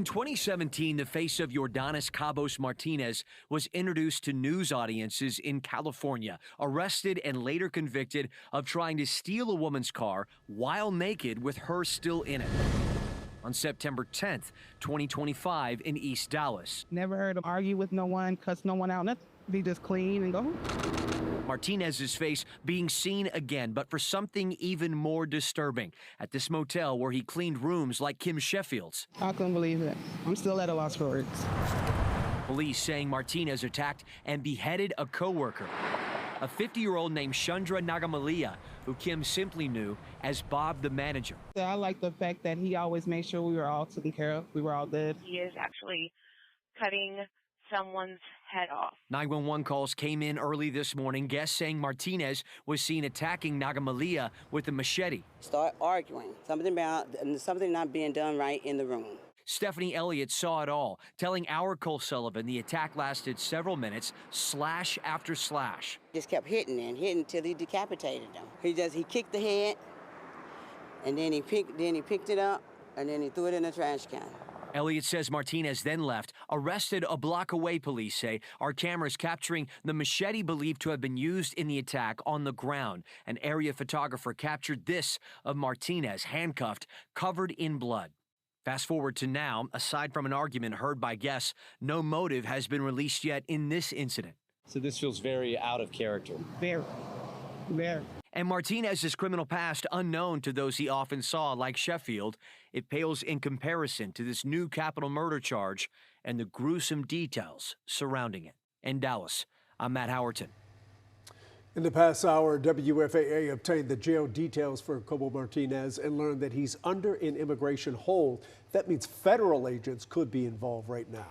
In 2017, the face of Yordanis Cobos-Martinez was introduced to news audiences in California, arrested and later convicted of trying to steal a woman's car while naked with her still in it. On September 10th, 2025 in East Dallas. Never heard him argue with no one, cuss no one out, nothing. Be just clean and go. Martinez's face being seen again, but for something even more disturbing, at this motel where he cleaned rooms like Kim Sheffield's. I couldn't believe it. I'm still at a loss for words. Police saying Martinez attacked and beheaded a coworker, a 50-year-old named Chandra Nagamallaiah, who Kim simply knew as Bob the manager. I like the fact that he always made sure we were all taken care of, we were all good. He is actually cutting someone's head off. 911 calls came in early this morning, guests saying Martinez was seen attacking Nagamallaiah with a machete. Start arguing, something not being done right in the room. Stephanie Elliott saw it all, telling our Cole Sullivan the attack lasted several minutes, slash after slash. Just kept hitting until he decapitated him. He kicked the head, and then he picked it up, and then he threw it in the trash can. Elliott says Martinez then left, arrested a block away, police say. Our cameras capturing the machete believed to have been used in the attack on the ground. An area photographer captured this of Martinez, handcuffed, covered in blood. Fast forward to now, aside from an argument heard by guests, no motive has been released yet in this incident. So this feels very out of character. Very. And Martinez's criminal past, unknown to those he often saw, like Sheffield, it pales in comparison to this new capital murder charge and the gruesome details surrounding it. In Dallas, I'm Matt Howerton. In the past hour, WFAA obtained the jail details for Cobos-Martinez and learned that he's under an immigration hold. That means federal agents could be involved right now.